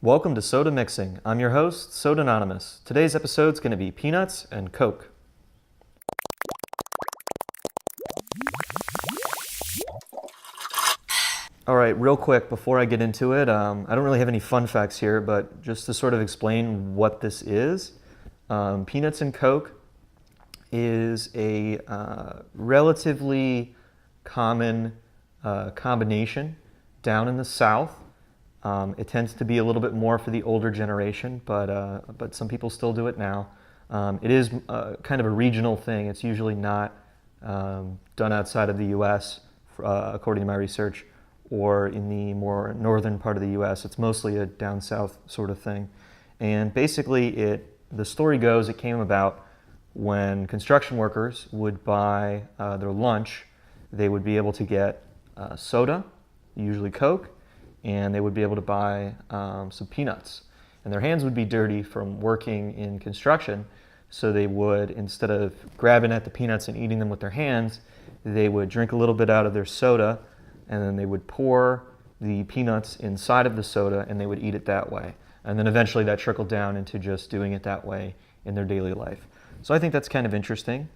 Welcome to Soda Mixing. I'm your host, Sodanonymous. Today's episode's going to be peanuts and Coke. All right, real quick before I get into it, I don't really have any fun facts here, but just to sort of explain what this is, peanuts and Coke is a relatively common combination down in the South. It tends to be a little bit more for the older generation, but some people still do it now. It is kind of a regional thing. It's usually not done outside of the U.S., according to my research, or in the more northern part of the U.S. It's mostly a down south sort of thing. And basically, the story goes it came about when construction workers would buy their lunch. They would be able to get soda, usually Coke, and they would be able to buy some peanuts. And their hands would be dirty from working in construction, so they would, instead of grabbing at the peanuts and eating them with their hands, they would drink a little bit out of their soda, and then they would pour the peanuts inside of the soda, and they would eat it that way. And then eventually that trickled down into just doing it that way in their daily life. So I think that's kind of interesting.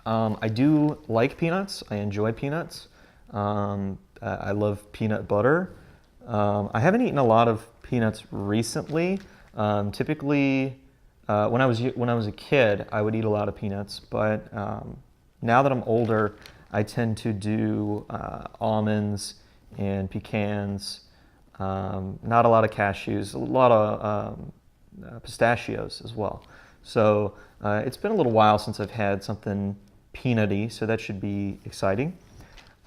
I do like peanuts. I enjoy peanuts. I love peanut butter. I haven't eaten a lot of peanuts recently. Typically, when I was a kid, I would eat a lot of peanuts. But now that I'm older, I tend to do almonds and pecans. Not a lot of cashews. A lot of pistachios as well. So it's been a little while since I've had something peanutty, so that should be exciting.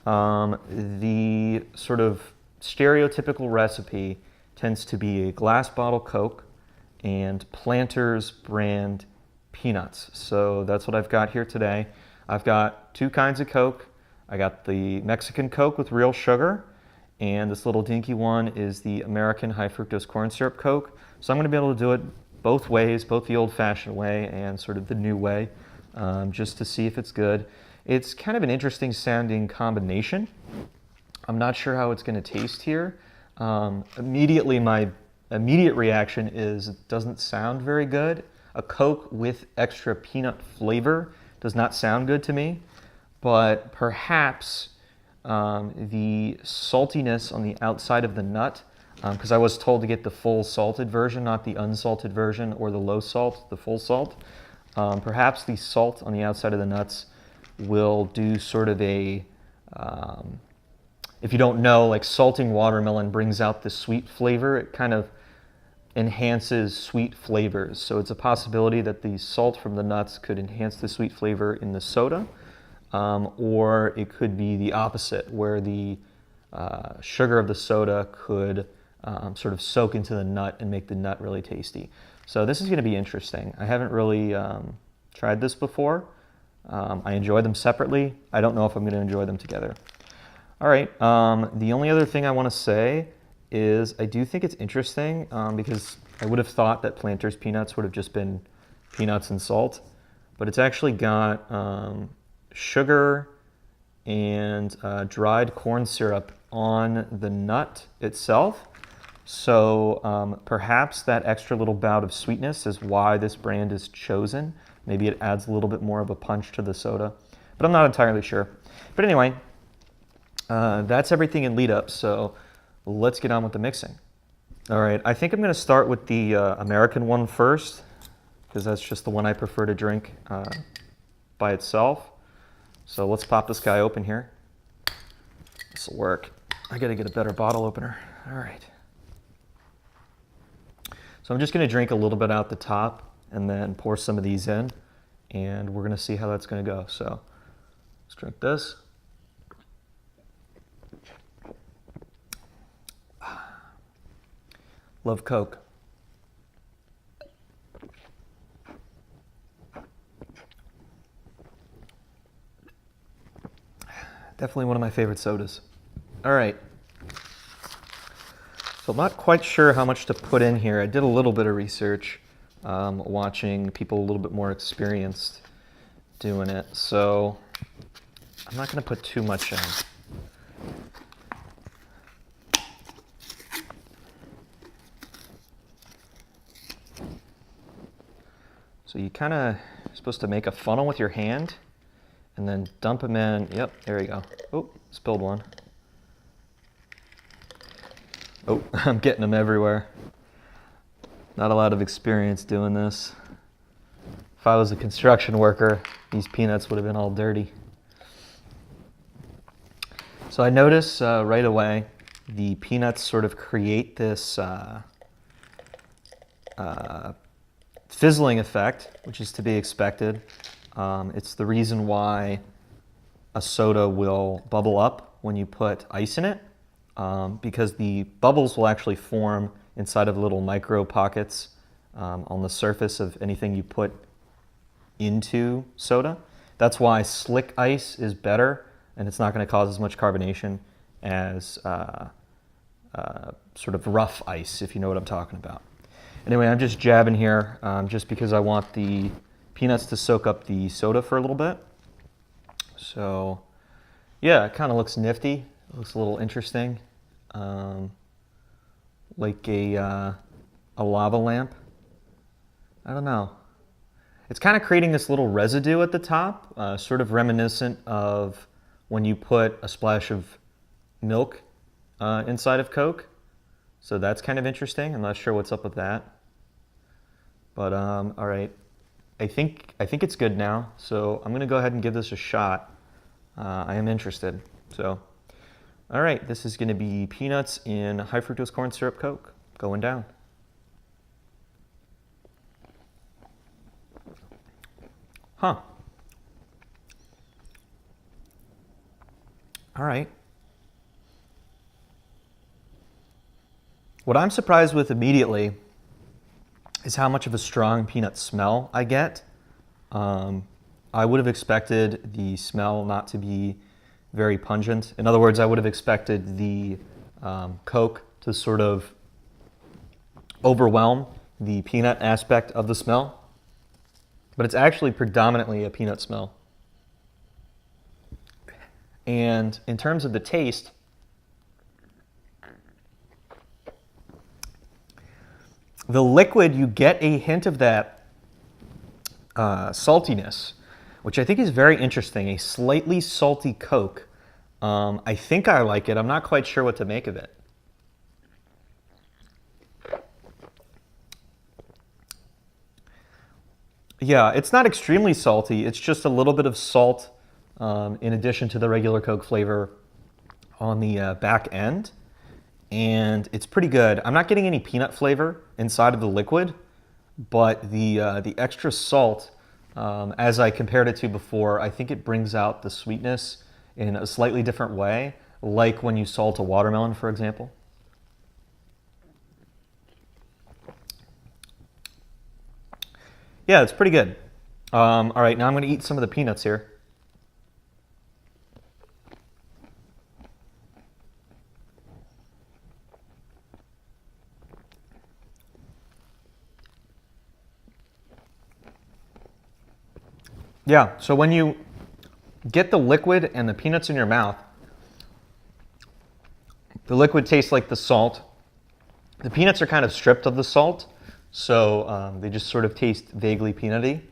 The sort of stereotypical recipe tends to be a glass bottle Coke and Planters brand peanuts. So that's what I've got here today. I've got two kinds of Coke. I got the Mexican Coke with real sugar, and this little dinky one is the American high fructose corn syrup Coke. So I'm going to be able to do it both ways, both the old-fashioned way and sort of the new way, just to see if it's good. It's kind of an interesting sounding combination. I'm not sure how it's going to taste here. Immediately, my immediate reaction is it doesn't sound very good. A Coke with extra peanut flavor does not sound good to me, but perhaps the saltiness on the outside of the nut, because I was told to get the full salted version, not the unsalted version or the low salt, the full salt. Perhaps the salt on the outside of the nuts will do sort of a, if you don't know, like salting watermelon brings out the sweet flavor. It kind of enhances sweet flavors. So it's a possibility that the salt from the nuts could enhance the sweet flavor in the soda, or it could be the opposite, where the sugar of the soda could sort of soak into the nut and make the nut really tasty. So this is going to be interesting. I haven't really tried this before. I enjoy them separately. I don't know if I'm going to enjoy them together. All right, the only other thing I want to say is I do think it's interesting because I would have thought that Planters peanuts would have just been peanuts and salt, but it's actually got sugar and dried corn syrup on the nut itself. So perhaps that extra little bout of sweetness is why this brand is chosen. Maybe it adds a little bit more of a punch to the soda, but I'm not entirely sure. But anyway, that's everything in lead up, so let's get on with the mixing. All right, I think I'm going to start with the American one first, because that's just the one I prefer to drink by itself. So let's pop this guy open here. This will work. I got to get a better bottle opener. All right. So I'm just going to drink a little bit out the top and then pour some of these in, and we're going to see how that's going to go. So let's drink this. Love Coke. Definitely one of my favorite sodas. All right. So I'm not quite sure how much to put in here. I did a little bit of research, watching people a little bit more experienced doing it. So I'm not going to put too much in. So you kind of supposed to make a funnel with your hand and then dump them in. Yep, there you go. Oh, spilled one. Oh, I'm getting them everywhere. Not a lot of experience doing this. If I was a construction worker, these peanuts would have been all dirty. So I notice right away the peanuts sort of create this fizzling effect, which is to be expected. It's the reason why a soda will bubble up when you put ice in it, because the bubbles will actually form inside of little micro pockets on the surface of anything you put into soda. That's why slick ice is better, and it's not going to cause as much carbonation as sort of rough ice, if you know what I'm talking about. Anyway, I'm just jabbing here just because I want the peanuts to soak up the soda for a little bit. So yeah, it kind of looks nifty. It looks a little interesting, like a lava lamp. I don't know. It's kind of creating this little residue at the top, sort of reminiscent of when you put a splash of milk inside of Coke. So that's kind of interesting. I'm not sure what's up with that. But all right, I think it's good now. So I'm gonna go ahead and give this a shot. I am interested. So, all right, this is gonna be peanuts in high fructose corn syrup Coke going down. Huh. All right. What I'm surprised with immediately is how much of a strong peanut smell I get. I would have expected the smell not to be very pungent. In other words, I would have expected the Coke to sort of overwhelm the peanut aspect of the smell. But it's actually predominantly a peanut smell. And in terms of the taste, the liquid, you get a hint of that saltiness, which I think is very interesting. A slightly salty Coke. I think I like it. I'm not quite sure what to make of it. Yeah, it's not extremely salty. It's just a little bit of salt in addition to the regular Coke flavor on the back end. And it's pretty good. I'm not getting any peanut flavor inside of the liquid, but the extra salt, as I compared it to before, I think it brings out the sweetness in a slightly different way, like when you salt a watermelon, for example. Yeah, it's pretty good. All right, now I'm going to eat some of the peanuts here. Yeah, so when you get the liquid and the peanuts in your mouth, the liquid tastes like the salt. The peanuts are kind of stripped of the salt, so they just sort of taste vaguely peanutty.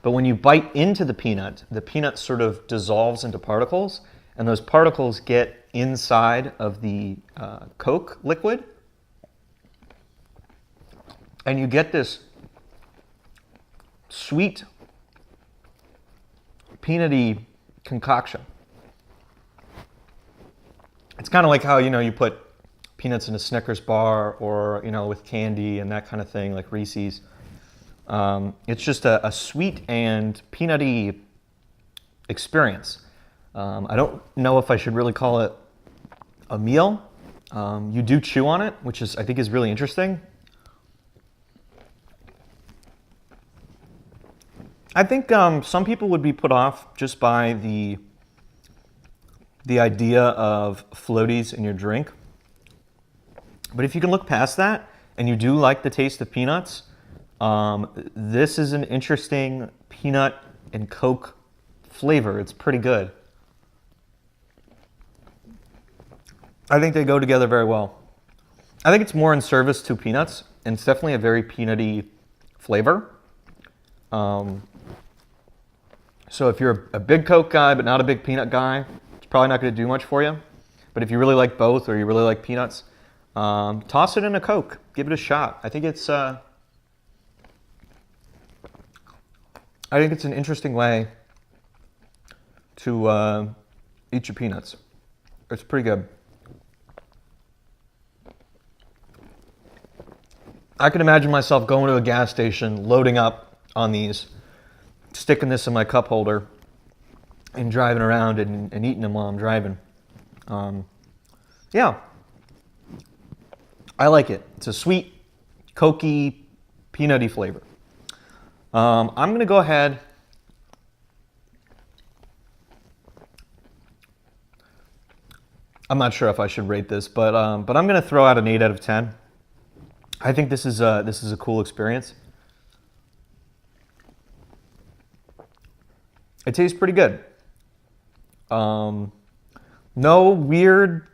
But when you bite into the peanut sort of dissolves into particles, and those particles get inside of the Coke liquid, and you get this sweet, peanutty concoction. It's kind of like how, you put peanuts in a Snickers bar or, with candy and that kind of thing, like Reese's. It's just a sweet and peanutty experience. I don't know if I should really call it a meal. You do chew on it, which I think is really interesting. I think some people would be put off just by the idea of floaties in your drink. But if you can look past that and you do like the taste of peanuts, this is an interesting peanut and Coke flavor. It's pretty good. I think they go together very well. I think it's more in service to peanuts, and it's definitely a very peanutty flavor. So if you're a big Coke guy but not a big peanut guy, it's probably not going to do much for you. But if you really like both or you really like peanuts, toss it in a Coke. Give it a shot. I think it's an interesting way to eat your peanuts. It's pretty good. I can imagine myself going to a gas station, loading up on these, sticking this in my cup holder, and driving around and eating them while I'm driving. Yeah, I like it. It's a sweet, cokey, peanutty flavor. I'm going to go ahead. I'm not sure if I should rate this, but I'm going to throw out an 8 out of 10. I think this is a cool experience. It tastes pretty good. No weird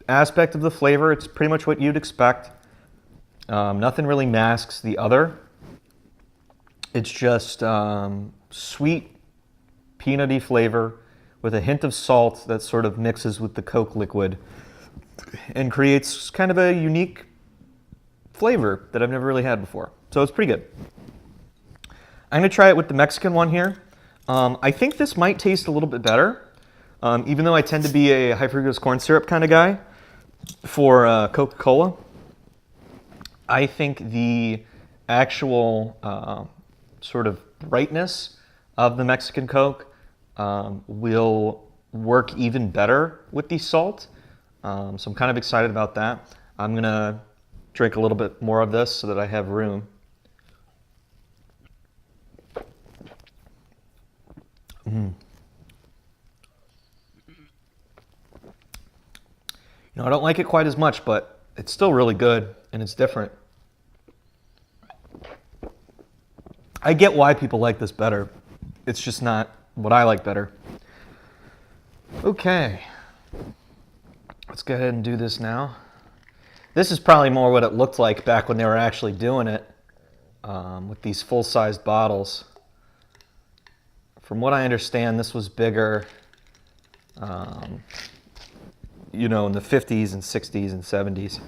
aspect of the flavor. It's pretty much what you'd expect. Nothing really masks the other. It's just sweet, peanutty flavor with a hint of salt that sort of mixes with the Coke liquid and creates kind of a unique flavor that I've never really had before. So it's pretty good. I'm going to try it with the Mexican one here. I think this might taste a little bit better, even though I tend to be a high fructose corn syrup kind of guy for Coca-Cola. I think the actual sort of brightness of the Mexican Coke will work even better with the salt. So I'm kind of excited about that. I'm going to drink a little bit more of this so that I have room. You know, I don't like it quite as much, but it's still really good and it's different. I get why people like this better. It's just not what I like better. Okay. Let's go ahead and do this now. This is probably more what it looked like back when they were actually doing it with these full-sized bottles. From what I understand, this was bigger, you know, in the 50s and 60s and 70s.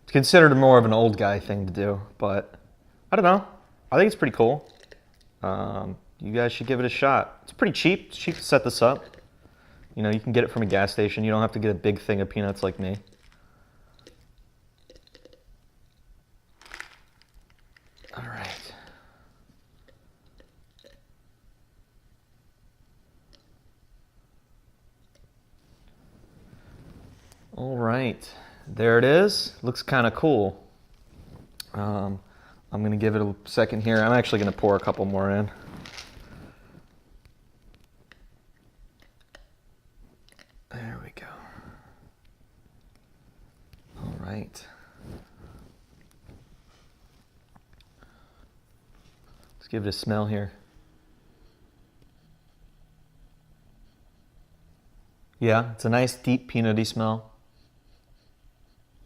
It's considered more of an old guy thing to do, but I don't know. I think it's pretty cool. You guys should give it a shot. It's pretty cheap. It's cheap to set this up. You know, you can get it from a gas station. You don't have to get a big thing of peanuts like me. All right. All right. There it is. Looks kind of cool. I'm going to give it a second here. I'm actually going to pour a couple more in. There we go. All right. Let's give it a smell here. Yeah, it's a nice deep peanutty smell.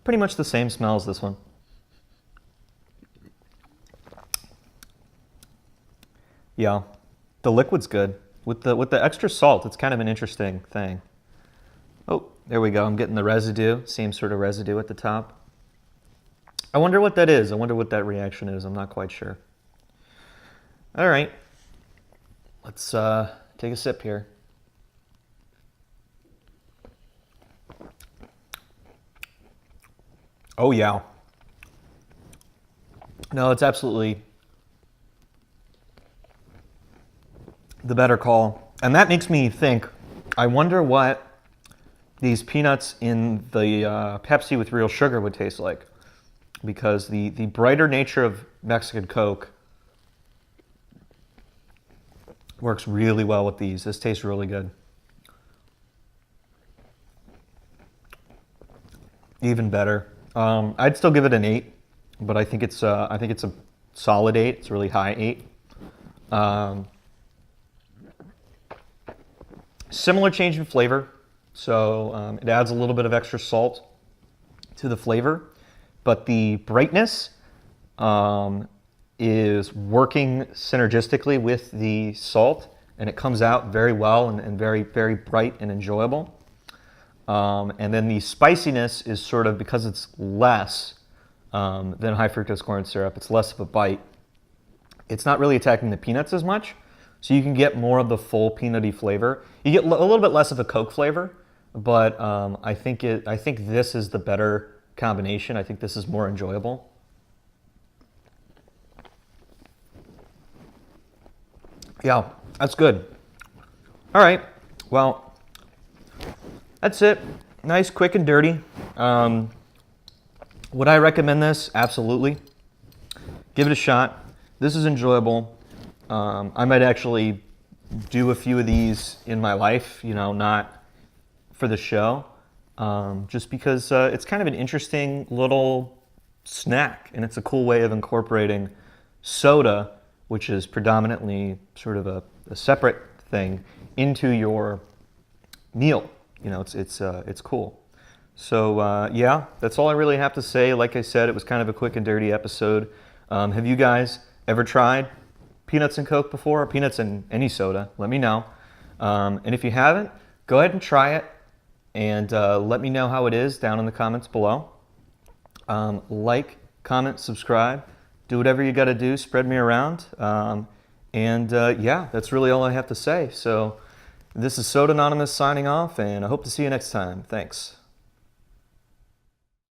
Pretty much the same smell as this one. Yeah, the liquid's good. With the extra salt, it's kind of an interesting thing. Oh, there we go. I'm getting the residue, same sort of residue at the top. I wonder what that is. I wonder what that reaction is. I'm not quite sure. All right, let's take a sip here. Oh yeah. No, it's absolutely the better call. And that makes me think, I wonder what these peanuts in the Pepsi with real sugar would taste like. Because the brighter nature of Mexican Coke works really well with these. This tastes really good. Even better. I'd still give it an 8, but I think it's a solid 8. It's a really high 8. Similar change in flavor, so it adds a little bit of extra salt to the flavor, but the brightness is working synergistically with the salt, and it comes out very well and very, very bright and enjoyable. And then the spiciness is sort of, because it's less than high fructose corn syrup, it's less of a bite. It's not really attacking the peanuts as much, so you can get more of the full peanutty flavor. You get a little bit less of a Coke flavor, but I think this is the better combination. I think this is more enjoyable. Yeah, that's good. All right, well, that's it. Nice, quick, and dirty. Would I recommend this? Absolutely. Give it a shot. This is enjoyable. I might actually do a few of these in my life, you know, not for the show, just because it's kind of an interesting little snack, and it's a cool way of incorporating soda, which is predominantly sort of a separate thing, into your meal. You know, it's cool. So yeah, that's all I really have to say. Like I said, it was kind of a quick and dirty episode. Have you guys ever tried peanuts and Coke before, or peanuts and any soda? Let me know. And if you haven't, go ahead and try it, and let me know how it is down in the comments below. Like, comment, subscribe. Do whatever you got to do. Spread me around. Yeah, that's really all I have to say. So this is Sodanonymous signing off, and I hope to see you next time. Thanks.